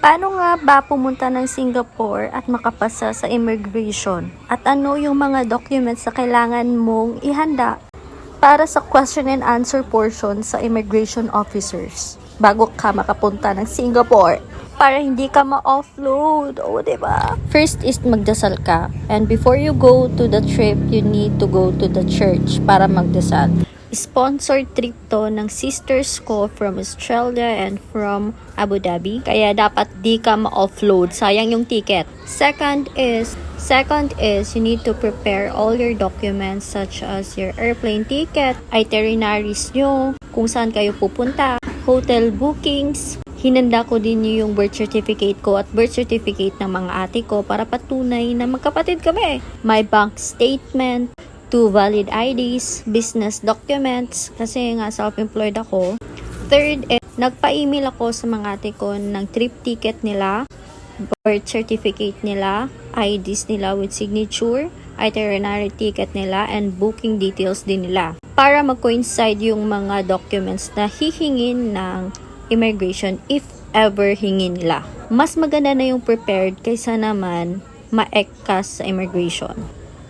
Paano nga ba pumunta ng Singapore at makapasa sa immigration? At ano yung mga documents na kailangan mong ihanda para sa question and answer portion sa immigration officers bago ka makapunta ng Singapore? Para hindi ka ma-offload. O, diba? First is magdasal ka. And before you go to the trip, you need to go to the church para magdasal. Sponsored trip to ng sisters ko from Australia and from Abu Dhabi. Kaya dapat di ka ma-offload. Sayang yung ticket. Second is you need to prepare all your documents such as your airplane ticket, itineraries nyo, kung saan kayo pupunta, hotel bookings. Hinanda ko din yung birth certificate ko at birth certificate ng mga ate ko para patunay na magkapatid kami. My bank statement, 2 valid IDs, business documents, kasi nga self-employed ako. Third, nagpa-email ako sa mga ate ko ng trip ticket nila, birth certificate nila, IDs nila with signature, itinerary ticket nila, and booking details din nila. Para mag-coincide yung mga documents na hihingin ng immigration if ever hingin nila. Mas maganda na yung prepared kaysa naman ma-ekkas sa immigration.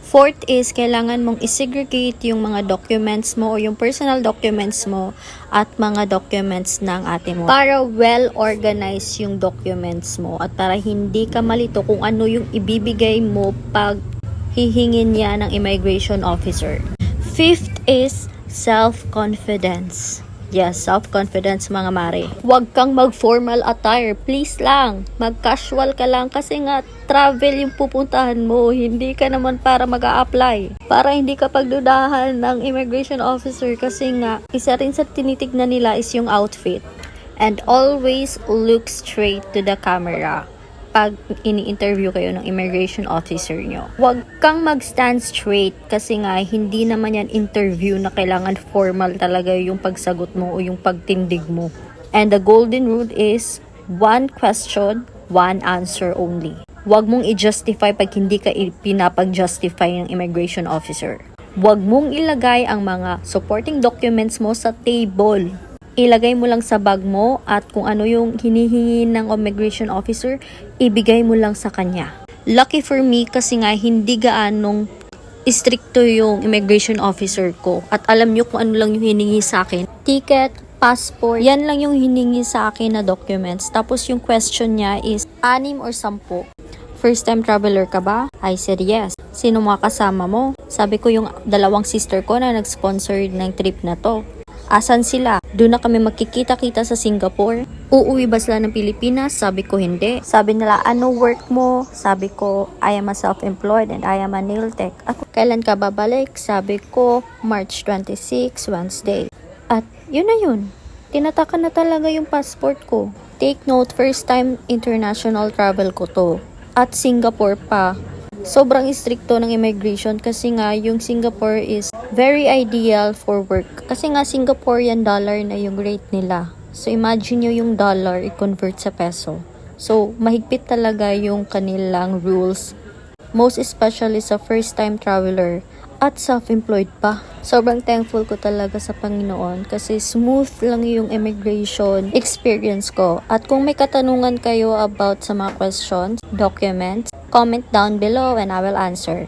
Fourth is, kailangan mong isegregate yung mga documents mo o yung personal documents mo at mga documents ng ate mo para well-organized yung documents mo at para hindi ka malito kung ano yung ibibigay mo pag hihingin niya ng immigration officer. Fifth is self-confidence. Yes, self-confidence mga mare. Huwag kang mag-formal attire, please lang. Mag-casual ka lang kasi nga travel yung pupuntahan mo. Hindi ka naman para mag-a-apply. Para hindi ka pagdudahan ng immigration officer kasi nga isa rin sa tinitignan nila is yung outfit. And always look straight to the camera pag ini-interview kayo ng immigration officer nyo. Huwag kang mag-stand straight kasi nga hindi naman yan interview na kailangan formal talaga yung pagsagot mo o yung pagtindig mo. And the golden rule is 1 question, 1 answer only. Huwag mong i-justify pag hindi ka pinapag-justify ng immigration officer. Huwag mong ilagay ang mga supporting documents mo sa table. Ilagay mo lang sa bag mo at kung ano yung hinihingi ng immigration officer, ibigay mo lang sa kanya. Lucky for me kasi nga hindi gaanong stricto yung immigration officer ko at alam nyo kung ano lang yung hiningi sa akin. Ticket, passport, yan lang yung hiningi sa akin na documents. Tapos yung question niya is 6 or 10. First time traveler ka ba? I said yes. Sino mga kasama mo? Sabi ko yung 2 sister ko na nag-sponsor ng trip na to. Asan sila? Doon na kami magkikita-kita sa Singapore. Uuwi ba sila ng Pilipinas? Sabi ko hindi. Sabi nila, ano work mo? Sabi ko, I am a self-employed and I am a nail tech. Ako, kailan ka babalik? Sabi ko, March 26, Wednesday. At yun na yun. Tinatakan na talaga yung passport ko. Take note, first time international travel ko to. At Singapore pa. Sobrang stricto ng immigration kasi nga yung Singapore is very ideal for work. Kasi nga Singaporean dollar na yung rate nila. So imagine nyo yung dollar i-convert sa peso. So mahigpit talaga yung kanilang rules. Most especially sa first time traveler at self-employed pa. Sobrang thankful ko talaga sa Panginoon kasi smooth lang yung immigration experience ko. At kung may katanungan kayo about sa mga questions, documents, comment down below and I will answer.